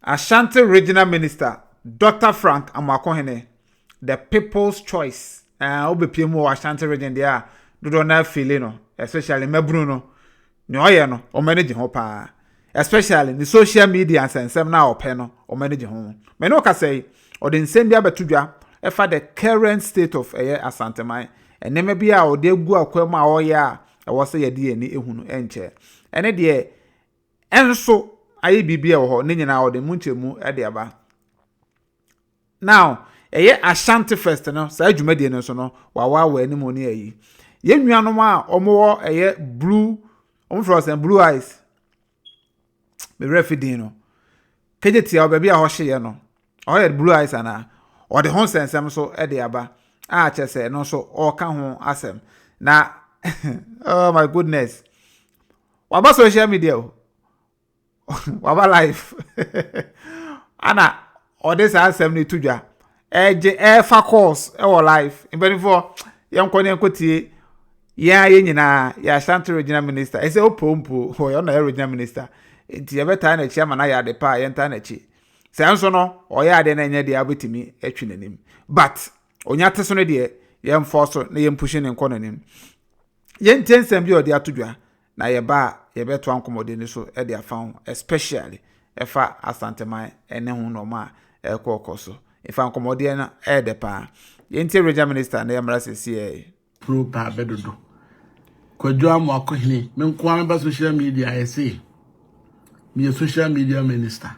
Ashanti Regional Minister Dr. Frank Amakohene, the people's choice. Obepimo Ashanti Region there do not feel no, especially Mebruno. No no, or manage hopa. Especially in the social media and some now penno or manage home. Menoka say, or the same dia betuja, for the current state of Asanteman, and never be out de go akwema or ya, I was say a DNA ehunu enche. And a dear, and so I be or nina or the munchemu at the aba. Now, Ashanti first, no, say you made no so no, while we any money. Yen yanoma or more blue, frost and blue eyes. Me refidino. Kejeti or baby a hoshe no. Or blue eyes or the home sense so at the aba. Just say no so or can home asem. Na oh my goodness. What about social media? What about life? Anna, or this asem ni tuja. For course, our life. In before, young Konya yeah, ya Ashanti Regional Minister. I say, oh, pompo, or you're not a Regional Minister. It's every time a chairman I had the pie and Tanachi. Say, no, or ya then any idea with me, a him. But, on your testimony, dear, young force, name pushing and calling him. Yen ten sem your dear to you. Now, your bar, your better accommodate so at their found, especially if I Asanteman and no ma, a cocoso. If I'm commodiana, air the pa. Yen Regional Minister, and the Embassy CA. Pro pa bedodo. Kwadwa mo akohini me nko amba social media I say me a social media minister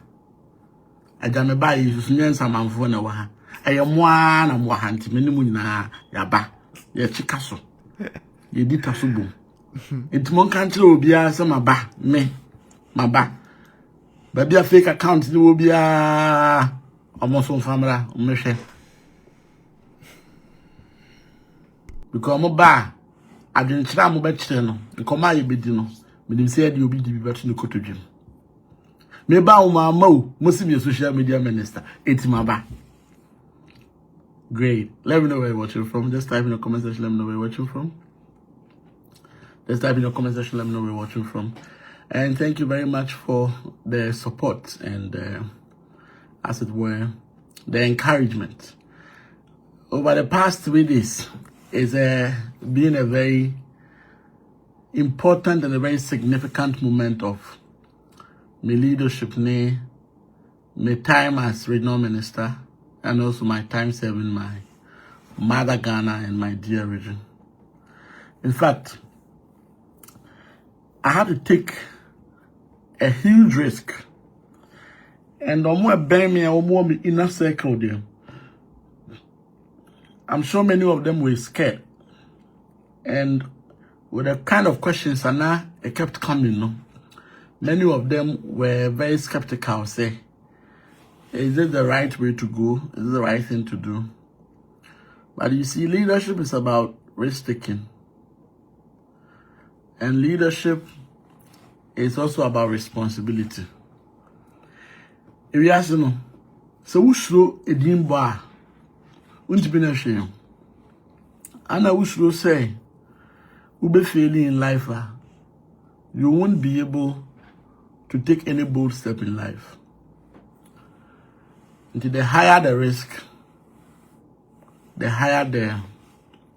aja me ba yi susunyen samanfo na wa ha ayemwa na mo ha nti me nimu nyina ya ba ya chika so ye dita so bom enti mon kan kire obi a se maba me maba ba bia fake account ni obi a omoso famra omehwe because mo ba adwenkyira mo bekyere no nkoma ye bedi no medim say de obi di bi beto no kotodwem me ba wo ma mo si me social media minister etimaba. Great. Let me know where you're watching from. Just type in the comment section, let me know where you're watching from. Just type in the comment section, let me know where you're watching from. And thank you very much for the support and as it were the encouragement over the past 3 days. Is been a very important and a very significant moment of my leadership, my time as regional minister, and also my time serving my mother Ghana and my dear region. In fact, I had to take a huge risk, and almost burn me almost inner circle there. I'm sure many of them were scared. And with the kind of questions and now it kept coming, no? Many of them were very skeptical, say, is it the right way to go? Is it the right thing to do? But you see, leadership is about risk-taking. And leadership is also about responsibility. If you ask, no, so who should a dream bar? And I wish say, you be failing in life, you won't be able to take any bold step in life. Until the higher the risk, the higher the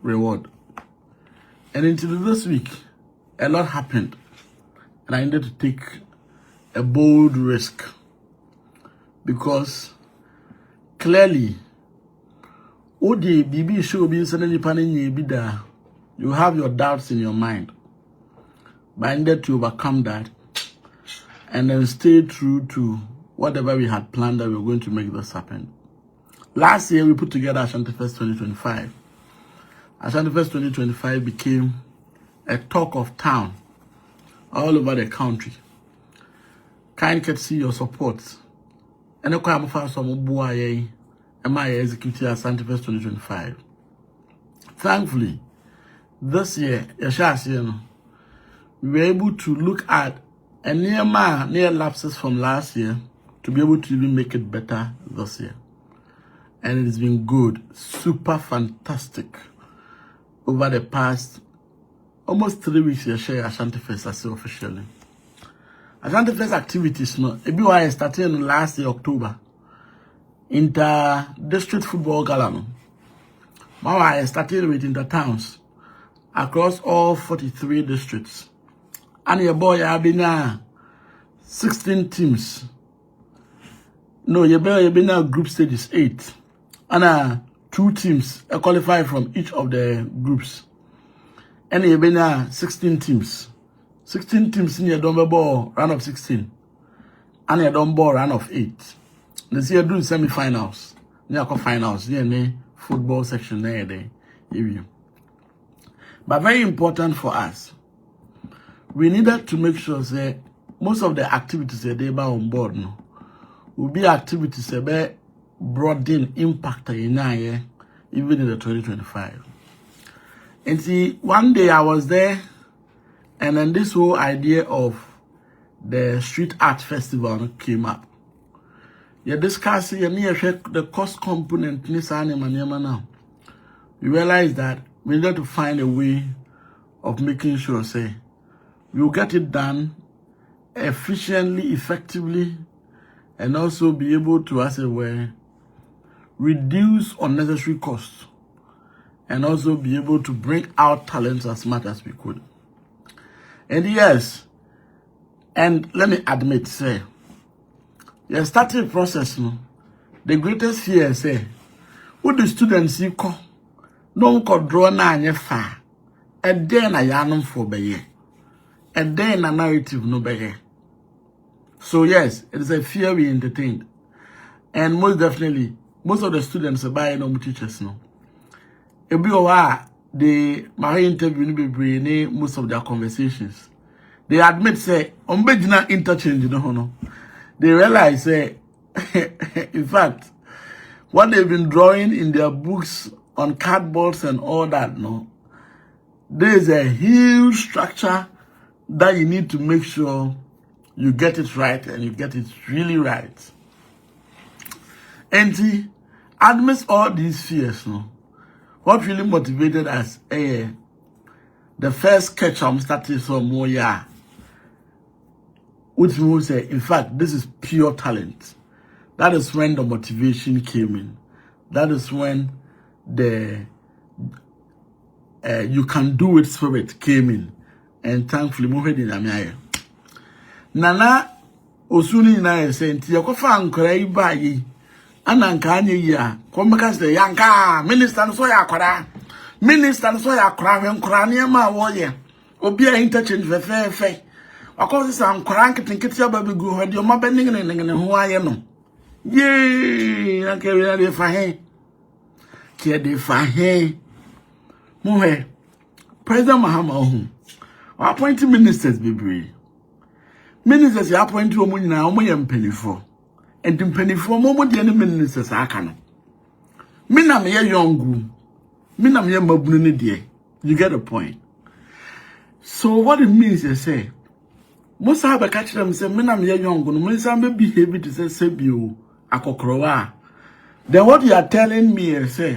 reward. And until this week, a lot happened, and I needed to take a bold risk because clearly, you have your doubts in your mind. But I needed to overcome that and then stay true to whatever we had planned that we were going to make this happen. Last year, we put together Ashanti Fest 2025. Ashanti Fest 2025 became a talk of town all over the country. Kind can see your support. And I'm executive Ashanti Fest 2025. Thankfully, this year, we were able to look at a near lapses from last year to be able to even make it better this year. And it has been good, super fantastic. Over the past almost 3 weeks, Ashanti Fest officially. Ashanti first activities no. Ebi wa started last year October. Inter-district football gala no. I started with inter-towns across all 43 districts. And your boy I been 16 teams. No, you been now group stages 8. And 2 teams qualify from each of the groups. And you been 16 teams. 16 teams in your double ball round of 16. And your double ball round of 8. Let's see you do semi-finals. Near finals. Yeah, football section there. But very important for us. We needed to make sure that most of the activities that they are on board no, will be activities that broaden impact in even in the 2025. And see, one day I was there, and then this whole idea of the street art festival came up. You discuss the cost component in Asanteman now. We realized that we need to find a way of making sure, say, we'll get it done efficiently, effectively, and also be able to, as it were, reduce unnecessary costs, and also be able to bring out talents as much as we could. And yes, and let me admit, say, the starting process, no, the greatest fear, say, what the students you call, no could draw na far, and then I am for be and then a narrative no be. So yes, it is a fear we entertained, and most definitely, most of the students are buying no teachers no. It be the my interview no be most of their conversations. They admit say ombejina interchange no. They realize say in fact what they've been drawing in their books on cardboards and all that no. There is a huge structure that you need to make sure you get it right and you get it really right. And see, amidst all these fears, no, what really motivated us, the first sketch I'm starting from Manhyia, which means say, in fact, this is pure talent. That is when the motivation came in. That is when the you can do it spirit came in. And thankfully, moved in Manhyia. Nana Osuni na senti yakofa ankora ibayi ananka anye ya komeka se yanka minister so ya akora minister so ya akora hwenkora ne ma wo ye obi a interchange fe akosi sa ankora nketenkete ya babigu ho de o ma beningene ho aye no ye akere de fa he ke de fa he mo he President Mahama ohu appointing ministers bebre. Ministers are appointed to Omun now, Omoyam Pennyfo. And in Pennyfo, Momo the ministers are canon. Minam ye young groom. Minam ye mabuni dear. You get a point. So what it means is say, most have a catch them say, Minam ye young groom, when some behave to say Sebio, Akokroa. Then what you are telling me is say,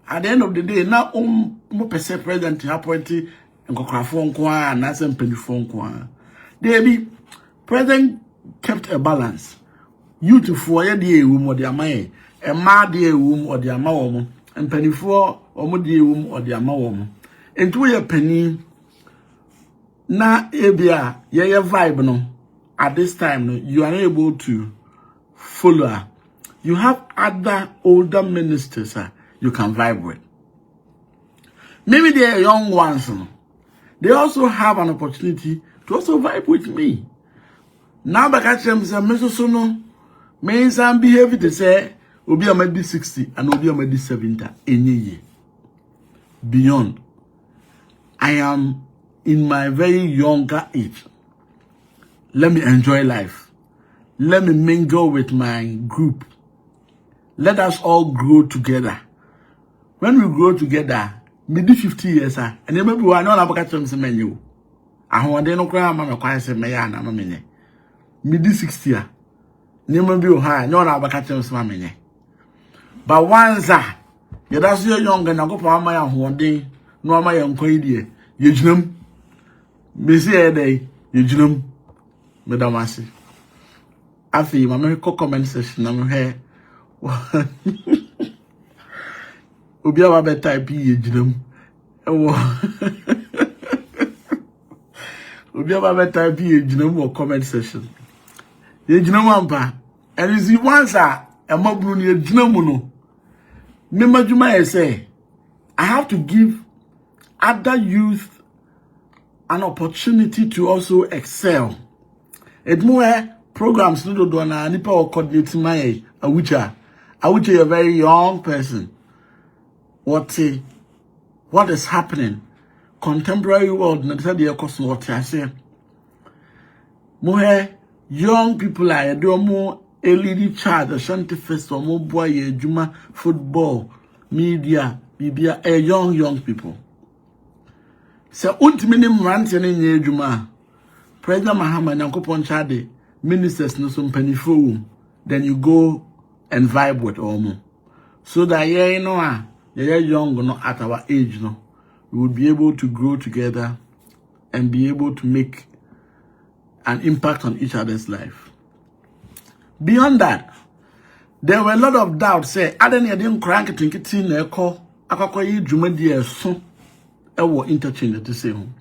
at the end of the day, now mo pese president appointed and Kokrafon Kwa and Nasan Pennyfon Kwa. There be President kept a balance. You to for a day womb or the amay, a ma dear womb or the amawom, and penny for or more dear womb or the amawom. And to your penny na ebia ye vibe no. At this time no, you are able to follow her. You have other older ministers you can vibe with. Maybe they are young ones. No? They also have an opportunity to also vibe with me. Now back at them say me so no means I'm behaving to say obi am 60 and obi am 70 any year. Beyond, I am in my very younger age. Let me enjoy life. Let me mingle with my group. Let us all grow together. When we grow together, maybe 50 years and maybe we are not about to say menu. I want to know grandma me kwai say me ya na menye. Midi 60 a. Nima bi o ha, no na abaka tem se menye. But once you that's you young and go pa ma ya hoden, no ma ya nkwan die. Ye jinam. Me say e dey, ye jinam. Madam Asi. Afi, my medical comment section, I'm here. Obi aba better be ejinam. Obi aba better be ejinam or comment section. Ejinam ampa. And is once a mabru ni ejinam no. Me majuma say I have to give other youth an opportunity to also excel. More programs no do na nipa or coordinate my awucha you're a very young person. What is happening? Contemporary world na say dey cause what I say. More young people are do more LED charge Ashanti Festival more boy juma football media bibia young people. So ultimately mrante ne nye juma President Mahama Nyankopon chade ministers no so mpanifo then you go and vibe with omo so that you know you're young no at our age no we would be able to grow together and be able to make an impact on each other's life. Beyond that, there were a lot of doubts. Say, I didn't crank it in the echo. I call you Jumadi so. I will interchange to say home.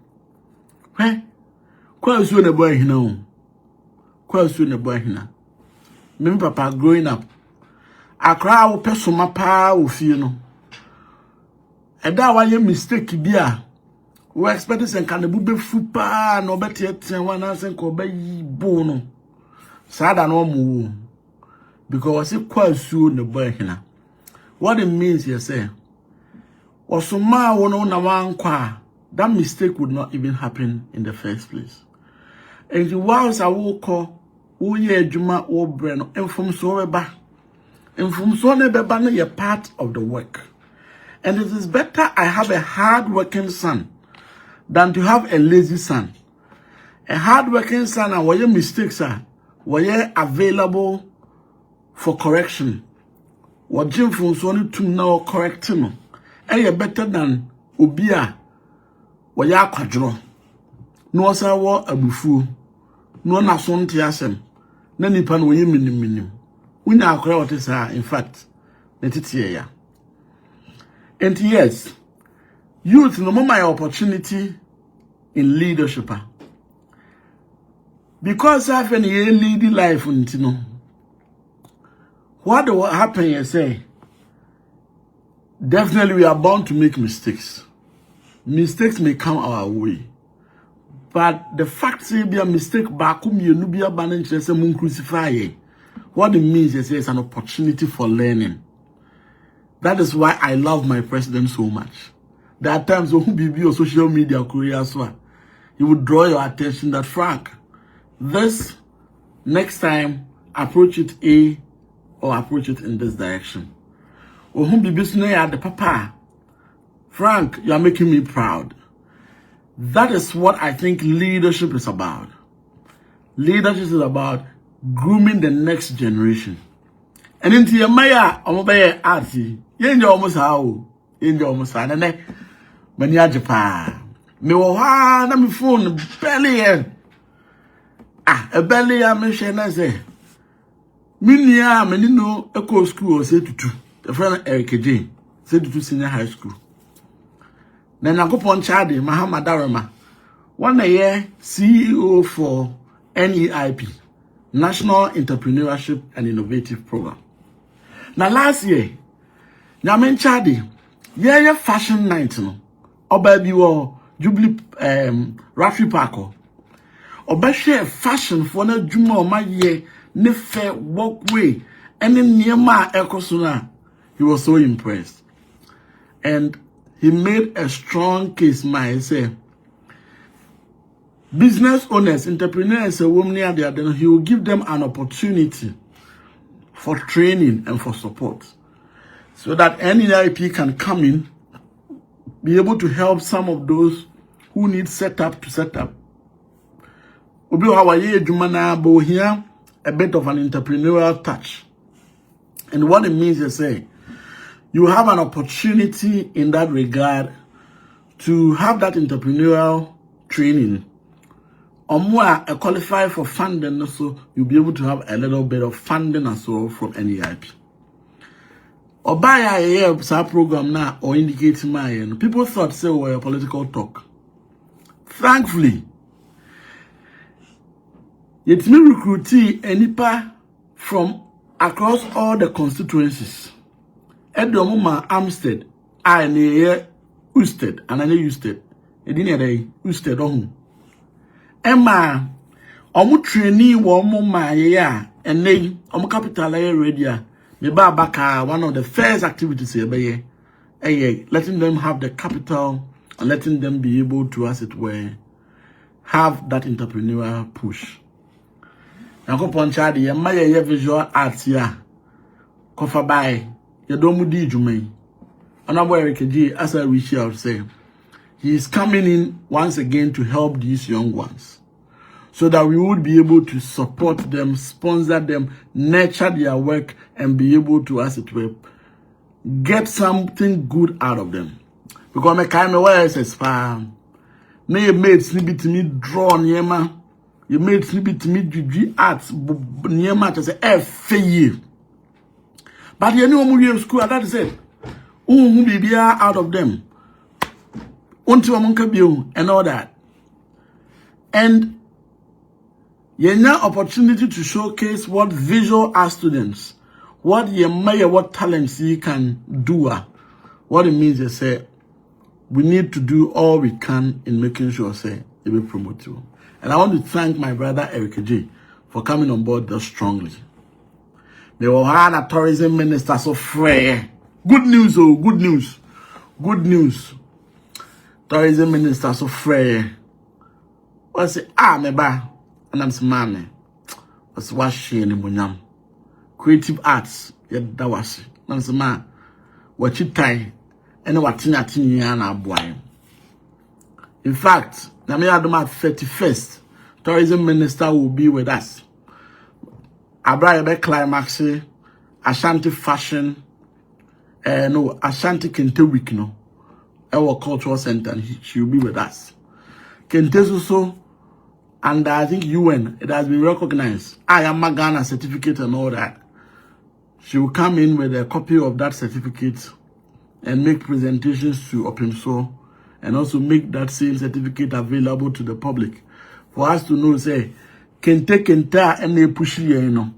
Where? Quite soon a boy here. Quite soon a boy here. Me papa growing up. I cry will person my pa will feel no. And that why you mistake dear. We expect some kind of bube fupa no better yet one answer ko be bono. Sada no mu. Because it quite soon the boy here. What it means you say. Osoma wono na wankwa. That mistake would not even happen in the first place. And whilst I will call Uye Juma or Breno and from Soreba. And from Sonebeba you're part of the work. And it is better I have a hard-working son than to have a lazy son. A hard-working son and where your mistakes are, where you're available for correction. What Jim from Sony to now correct him. And you're better than Ubia where you're quadro. No sa wa abufu. No na sonti asem. Na nipa no ye minim. Unya akora what is in fact. Netiti ya. And yes, youth no more my opportunity in leadership. Because I have any lead life, you know. What will happen, you say? Definitely we are bound to make mistakes. Mistakes may come our way. But the fact say be a mistake back you no be a ban say mun crucify. What it means is it's an opportunity for learning. That is why I love my president so much. There are times when he be on social media career as well. He would draw your attention that Frank, this next time approach it A or approach it in this direction. Or whom be business at the papa. Frank, you are making me proud. That is what I think leadership is about. Leadership is about grooming the next generation. And into your maya, I'm arty. You almost how. You almost how. And then, when you're Japan, me wo ha na me phone belly. A belly, I'm say. Minia, menino, echo school, say Tutu. The friend Eric J. Say Tutu Senior High School. Then I go upon Chadi, Mahama Darama. 1 year CEO for NEIP, National Entrepreneurship and Innovative Program. Now last year, Nyamen Chadi, yeah fashion night no. Oba bi wo Jubilee Rafi Parko. Oba share fashion for na juma o ma ye ne fair walkway and niema ekosuna. He was so impressed. And he made a strong case, my say. Business owners, entrepreneurs, a woman near there, then he will give them an opportunity for training and for support. So that NEIP can come in, be able to help some of those who need setup to set up. Obi Hawaii Jumana bo here a bit of an entrepreneurial touch. And what it means is say you have an opportunity in that regard to have that entrepreneurial training Omwa qualify for funding, so you'll be able to have a little bit of funding as well from NEIP. Or buy a program now or indicate my people thought say were a political talk. Thankfully, yet me recruitee enipa from across all the constituencies. Edomuma Amstead, I near Usted, and I near Usted. Edina day Usted on. Emma, omu trainee womu ma ya, and nay, capital area. Me baka one of the first activities here, letting them have the capital and letting them be able to, as it were, have that entrepreneurial push. Now go poncha the my visual arts here. Kofa by your domu di jume. Another Eric as I reach out say, he is coming in once again to help these young ones, so that we would be able to support them, sponsor them, nurture their work, and be able to, as it were, get something good out of them. Because my kind of way says, may you made snippet to me draw Niema, you made snippet to me GG arts, Niema to say, F. But you know, we school, that is it. Who be out of them? Until and all that. And you now opportunity to showcase what visual art students, what talents you can do. What it means is say we need to do all we can in making sure say it will promote you. And I want to thank my brother Eric J for coming on board that strongly. They will have a tourism minister so free. Good news, oh, good news. Good news. Tourism minister so free. What's it? Meba. And I'm smart. What's washing in Munyam? Creative arts, yet that was. I'm smart. What you tie and what Tina boy. In fact, Nami Adoma 31st, tourism minister will be with us. Abraham climax, Ashanti fashion, no, Ashanti Kente week, no, our cultural center, and she will be with us. Kente also. And I think UN, it has been recognized. I am a Ghana certificate and all that. She will come in with a copy of that certificate and make presentations to Otumfuo and also make that same certificate available to the public for us to know, say, Kente and they push you know.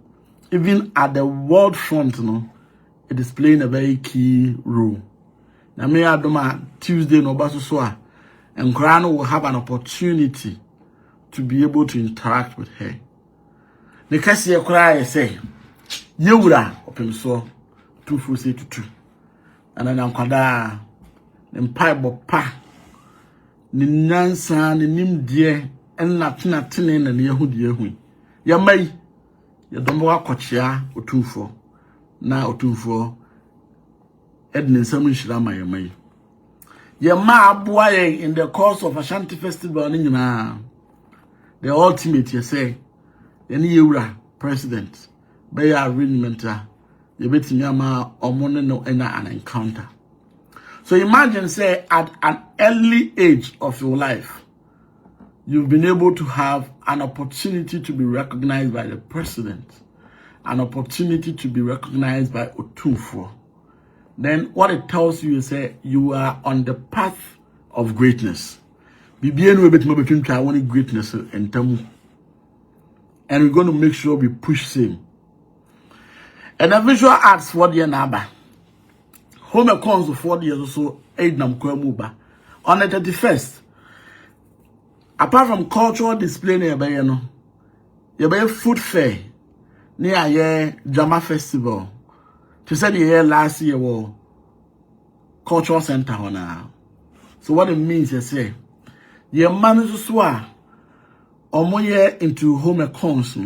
Even at the world front, you know, it is playing a very key role. Now, me Adoma Tuesday no Basuswa, and Krano will have an opportunity to be able to interact with her. The Cassia cry say, Yura Otumfuo, Tutu say Tutu. And then I'm Kwada, then Pipe Pa, Ninansa, the Nim dear, and Latina Tinin and Yahudi Yahui. Yamay, Yadomwa Kochia, Otumfuo. Now Otumfuo, Ednin Samun Shirama Yamay. Yama boy in the course of Ashanti Festival, the ultimate, you say, any Yura president, by a arrangement, you bet in Yama or no an encounter. So imagine, say, at an early age of your life, you've been able to have an opportunity to be recognized by the president, an opportunity to be recognized by Otumfuo. Then what it tells you is that you are on the path of greatness. Greatness and Tamu. And we're going to make sure we push same. And the visual arts for the Naba. Home accounts of 4 years or so, Aidnam Kwemuba. On the 31st, apart from cultural display near Bayano, you buy food fair near your Jama Festival. To say the year last year was cultural center now. So what it means is say, your man is swa or more year into home accounts.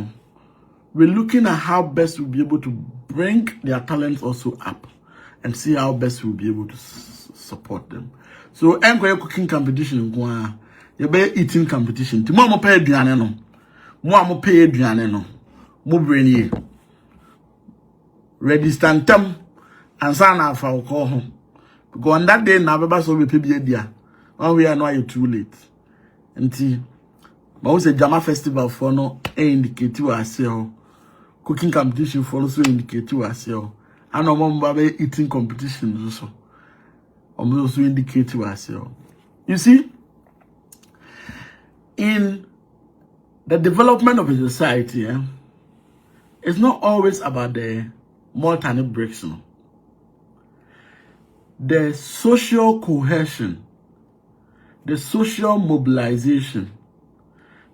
We're looking at how best we'll be able to bring their talents also up and see how best we'll be able to support them. So, enquire cooking competition, you be eating competition. Tomorrow, pay Diana, more pay Diana, more brainy. Register them and sign out for call home. Because on that day, now, so we pay dia. When we are now, you're too late. And But we say Jama Festival for no indicate you as cooking competition for also indicate you as and no eating competition also. Also indicate you as You see, in the development of a society, it's not always about the monetary breaks. No? The social cohesion, the social mobilization,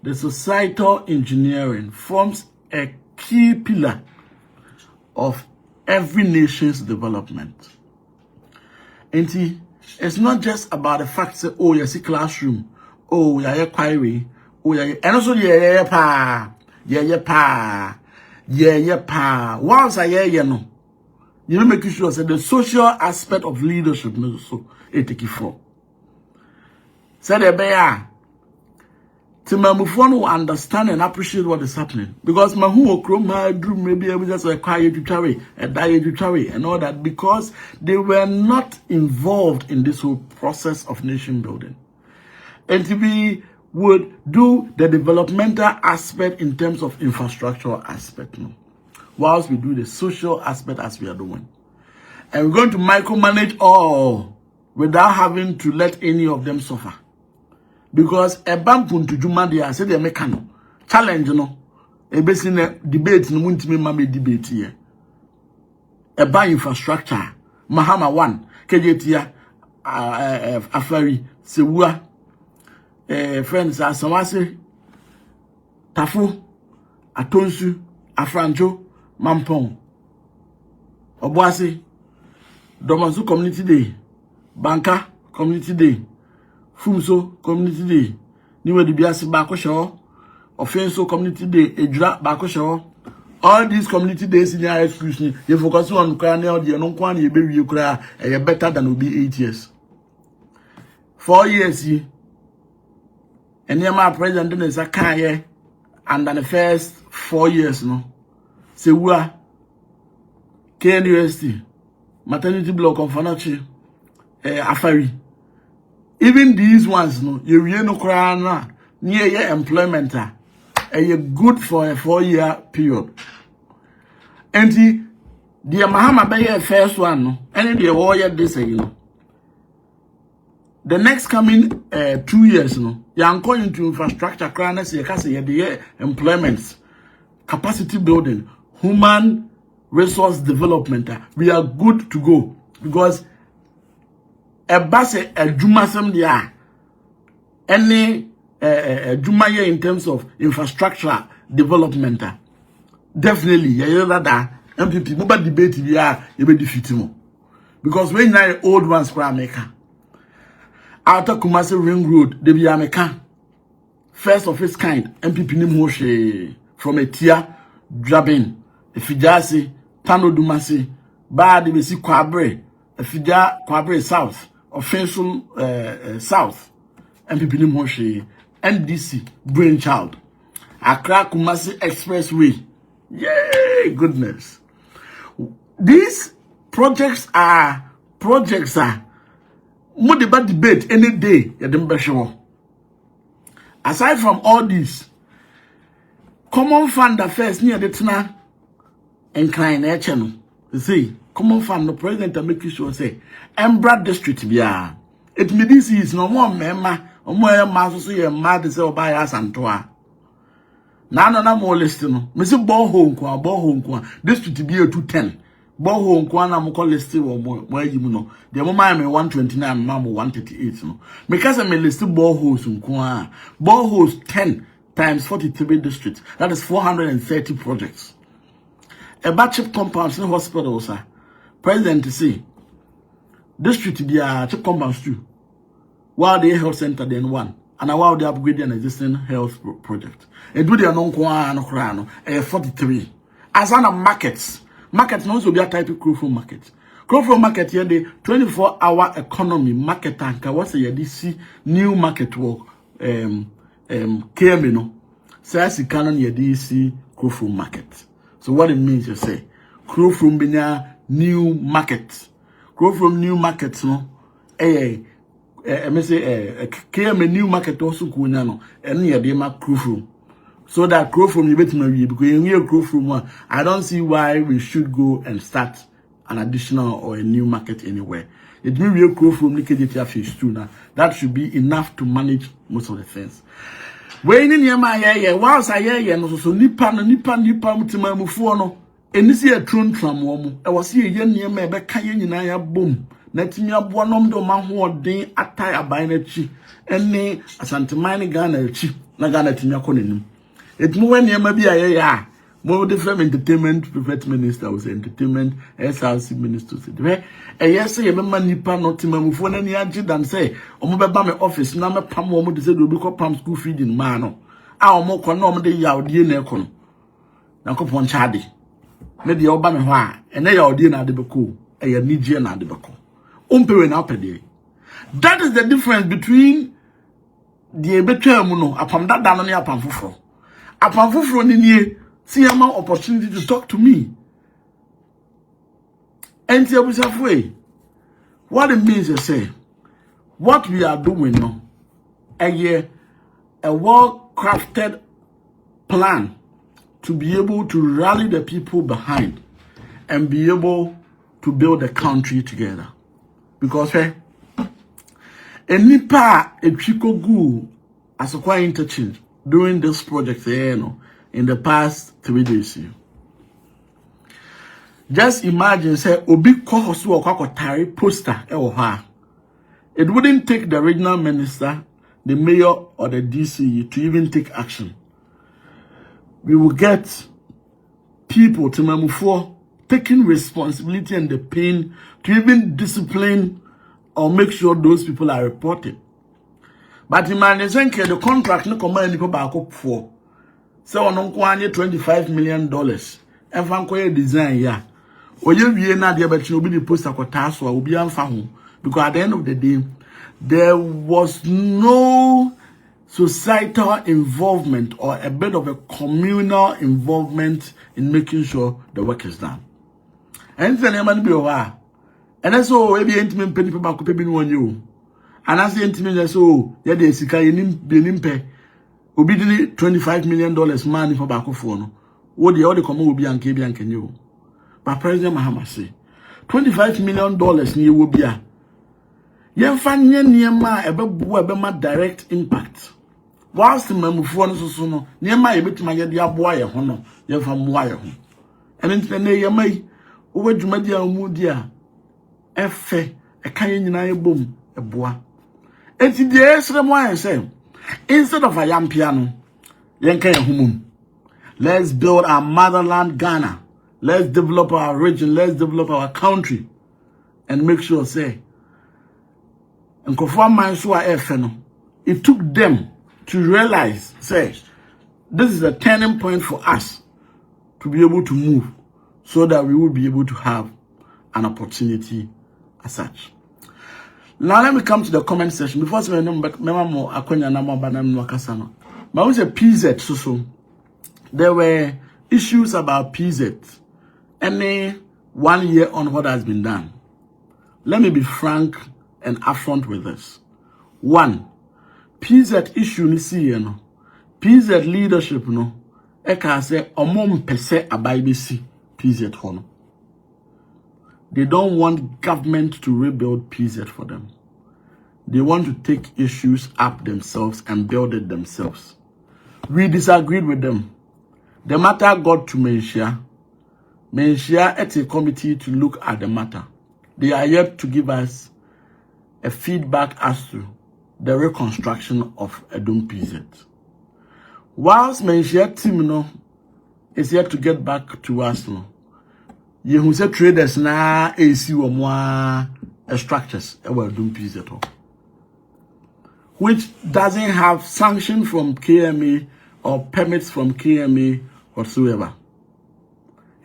the societal engineering forms a key pillar of every nation's development. And it's not just about the fact that, oh, you see classroom, oh, yeah, query, oh, yeah, and also, yeah, pa. Once I hear, no, you know, make sure that the social aspect of leadership is also a take it for. Say the bear. To my will understand and appreciate what is happening. Because my who my dream maybe I just a quiet to carry, a diet to carry, and all that, because they were not involved in this whole process of nation building. And we would do the developmental aspect in terms of infrastructural aspect, no? Whilst we do the social aspect as we are doing. And we're going to micromanage all without having to let any of them suffer. Because a bampun to Juma they said they make no challenge no a basin debate no won't me mama debate here. A by infrastructure Mahama 1 KJTia Afari Sewa friends Asamase Tafu Atonsu Afranjo Mampong Obuasi Domazu Community Day Banka Community Day Fumso Community Day, Niwe Dibiasi Bakosho, Offenso Community Day, Ejra Bakosho. All these community days in your exclusion, you focus on Ukraine, the non-quan, you baby you cry, and you're better than will be 8 years. 4 years, and my president is a Kanye, and then the first 4 years, no. Sewa, KNUST, maternity block of Fanachi, Afari. Even these ones, no, you no crana near your employment, you good for a 4-year period. And the Mahama Bay first one, no, and the warrior this, you know. The next coming 2 years, no, you are going into infrastructure, crana, say, the employments, capacity building, human resource development. We are good to go because a base a jumasem dia any jumaya in terms of infrastructure development definitely yeah that MPP mobile debate ya you be defeat mo because when you old ones for America outer Kumasi ring road they be America first of its kind MPP ni mo from a tier drabin efijasi tano dumasi ba de be si kwabre efija kwabre south offensive south MPP ni mo NDC brainchild Accra Kumasi expressway. Yay, goodness. These projects are more debate any day. Aside from all this, common fund affairs near the Tuna incline channel. You see, common fund the president make sure say Embra district biya. It me this is no more member or more mass so you mad say oba Asanteman. Na more list no. Me say borehole kwa district be 210. Borehole kwa na mo call list wo mo ayimu no. The mama me 129 mama 138 no. Me ka say me list boreholes kwa. Boreholes 10 times 43 districts. That is 430 projects. A batch compounds in hospitals sir. President say district dia chip compounds too. While the health center then one. And while they upgrade an existing health project. And do their non-kwa 43. As on markets. Markets also be a type of crowful market. Crowful market here the 24-hour economy market anchor. What's the DC new market work? KMino. Says the canon your DC crowful market. So what it means you say crowful be new market. Grow from new markets, no? me say KM new market also kunya no eno ye de ma crowfrom so that crowfrom you betima wie because you hear crowfrom one I don't see why we should go and start an additional or a new market anywhere. It means we crowfrom likejeti phase 2 now. That should be enough to manage most of the things. When in your my whilst I hear no so nipa mutima mufuo no enisi a tram wo I was here yen near me be kan yen nyina ya bom na timi aboa nom de ma ho odin atai aban na chi ene Asanteman Ghana chi na Ghana timi akonanim etmu when near bi aye ya mo different entertainment prefect minister was entertainment SRC minister said yes say me nipa no tima mufuo na ni agi dan say omo be ba me office na me pam omo de say do bi ko pam school feeding ma no a omo ko na omo de yawde na ekono na ko pon chade me de oba me ho a ene yawde na de beko e ya nije na de beko umpewe na opede. That is the difference between the between no apam dada no ne apam foforo ni nie see am opportunity to talk to me. And what it means is say what we are doing now a well-crafted plan to be able to rally the people behind and be able to build the country together. Because nipa gu as a interchange doing this project in the past 3 days. Just imagine say obi kohosu okakotare poster it wouldn't take the regional minister, the mayor or the DCE to even take action. We will get people to Mamufo taking responsibility and the pain to even discipline or make sure those people are reported. But imagine the contract no command people back up for so on $25 million and fankoye design ya oye wie na de be obi the poster kwata so obi amfa ho because at the end of the day there was no societal involvement or a bit of a communal involvement in making sure the work is done. And then man be over and so we be intimate people back up be no you and as the intimate so ya de sika yenim pe obi di $25 million man for back for no wo de all the come obi anke you. But President Mahama say $25 million ni ewo bia yemfa nye niema ebebu ebema direct impact whilst mamufo no so no niema ebetima ye de aboa ye ho no yemfa moa ye ho ene ne yemai wo adwuma dia mu dia efe eka ye nyina ye bom eboa enti de esre mo ayen say instead of a yampiano yenka ye humum let's build our motherland Ghana. Let's develop our region. Let's develop our country. And make sure, say, and it took them to realize, say, this is a turning point for us to be able to move so that we will be able to have an opportunity as such. Now let me come to the comment section. Before I remember more, I can't remember but with a PZ, so there were issues about PZ. Any 1 year on what has been done. Let me be frank and upfront with this. 1, PZ issue ni see no. PZ leadership no. Eka say omom pese abaibisi PZ hono. They don't want government to rebuild PZ for them. They want to take issues up themselves and build it themselves. We disagreed with them. The matter got to Manhyia at a committee to look at the matter. They are yet to give us a feedback as to the reconstruction of Edom PZ. Whilst Manhyia team is yet to get back to us, you say traders na AC or more structures Edom PZ, which doesn't have sanction from KMA or permits from KMA whatsoever.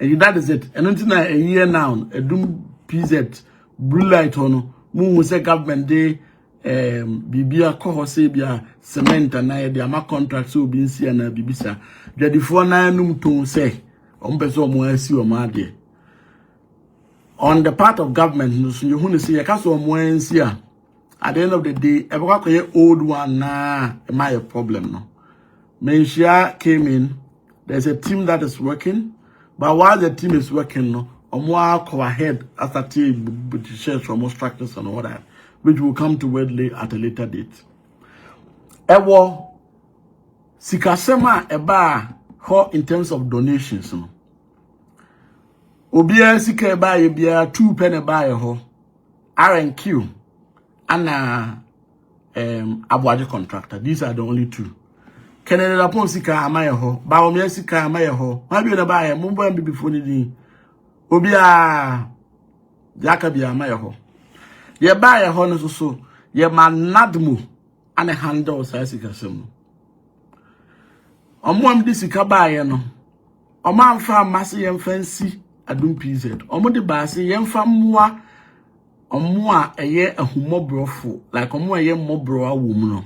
And that is it. And until a year now, a doom PZ blue light on moon say government day bibia kohosebia cement and I the ama contract so be see na bibisa. The before na num to say person mo asi o ma de. On the part of government, you want to see a castle more at the end of the day, a old one nah, am I a problem no? Manhyia came in. There's a team that is working, but while the team is working, no, go ahead after team shares from more structures and all that, which will come to word at a later date. Ewo sikasema eba ho in terms of donations no. Obia sika eba ye bia 2 pen eba ye ho. R&Q and Abuaje contractor. These are the only two. Kenene la pon sika amaye ho. Ba o me sika amaye ho. Ma bi na ba ye mo mbo mbi before ni din. Obia yaka bi amaye ho. Ye ba ye ho no so ye manadmu ane handle sa sika sem. Omo am di sika ba ye no. Omo amfa mase ye mfansi adum PZ. Omo de ba se ye mfa mmoa omo a eye ahumobrofo like omo eye mobro awom no.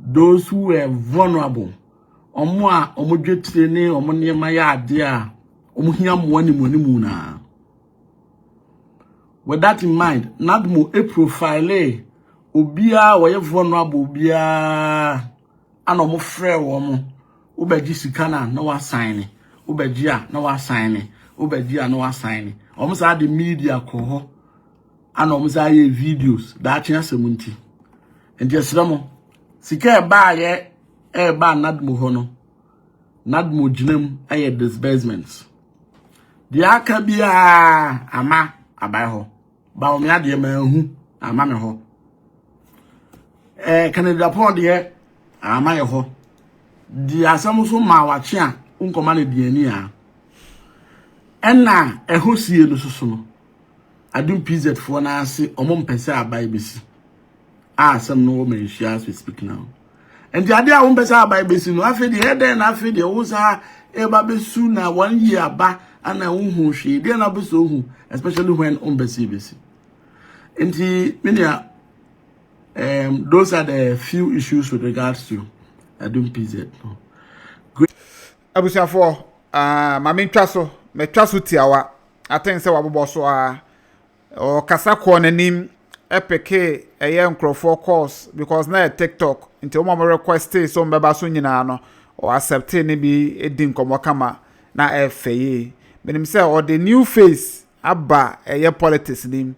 Those who were vulnerable. Omo a omo dwetire ne omo niema ya ade a omo hia mo ni mu na. With that in mind, Nadmo a profile obia wo ye vulnerable obia ana omo frɛ wo mo ubeji sikana na wa sign ubeji a na wa sign ubeji a na wa sign omo sa the media ko ho ana omo sa ye videos da akyen asemunti enti esramo sika ba ye ba Nadmo ho no Nadmo ginam aye disbursements di aka bia ama abai ho ba o me ade ma hu ama me ho Canada pon de ama ye ho di asamuso ma wache a unkoma na diani a enna ehosie no soso no adum PZ fo na ase omo mpese abai besi asem no Manhyia as we speak now and the idea omo mpese abai besi no afi de head na afi de wo sa e ba besu na 1 year ba ana unhu hwe de na beso hu especially when omo besi enti minia those are the few issues with regards to adum PZ no abusiafo ma mentwa so metwa so tiawa aten se wabobọ so o kasa ko nanim epeke eye nkrofo course because na TikTok nti o mo request so mbeba so nyina no o accept ne bi edin komo kama na efeye menim se o the new face aba eye politics nim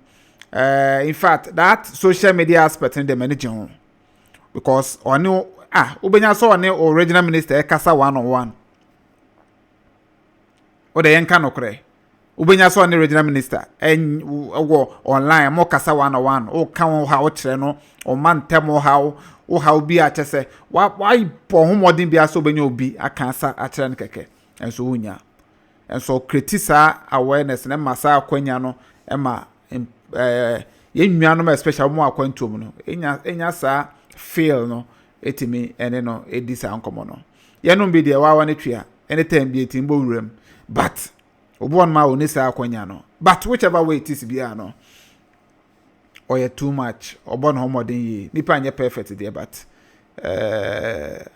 in fact that social media aspect in the managing because oni ubenya so oni original minister e kasa 1-on-1 o de yenka no kre ubenya so oni regional minister wo online mo kasa 1-on-1 o kan ha o kire no o man temo ha o ha obi a chese why po homodin bia so benya obi akansa a kire no keke enso wonya enso criticize awareness na masa akwanya no ema yennuanom especially mo akwantom no enya sa fail no etimi ene no edisa ankomo no yenom bi de wawa ne twia anytime bi etimbo wuram but obon ma oni sa akwanya no but whichever way it is bia no or too much obon homodin yi nipa anye perfect there but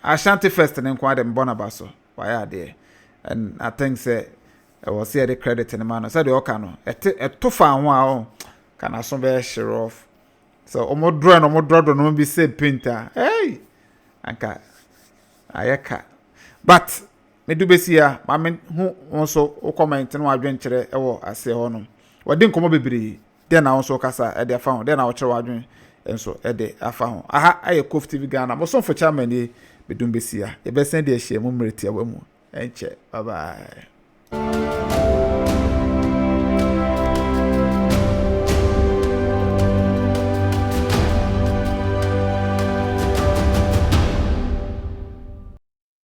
Ashanti first ne kwa dem bonabaso why there and I think say I was here the credit in the man said the okano eto fa ho a kana so be share off so omo no be say painter hey anka ayeka but me do be sia ma me hu also o comment no adwen kire e wo ase ho no wodi nkomo bebere den na also kasa e de afa ho den na wo kire wadwen enso e de afa ho aha aye COVTVGHANA mo so for chairman e be do be sia e be send de hye mo mreti awamu enche bye bye.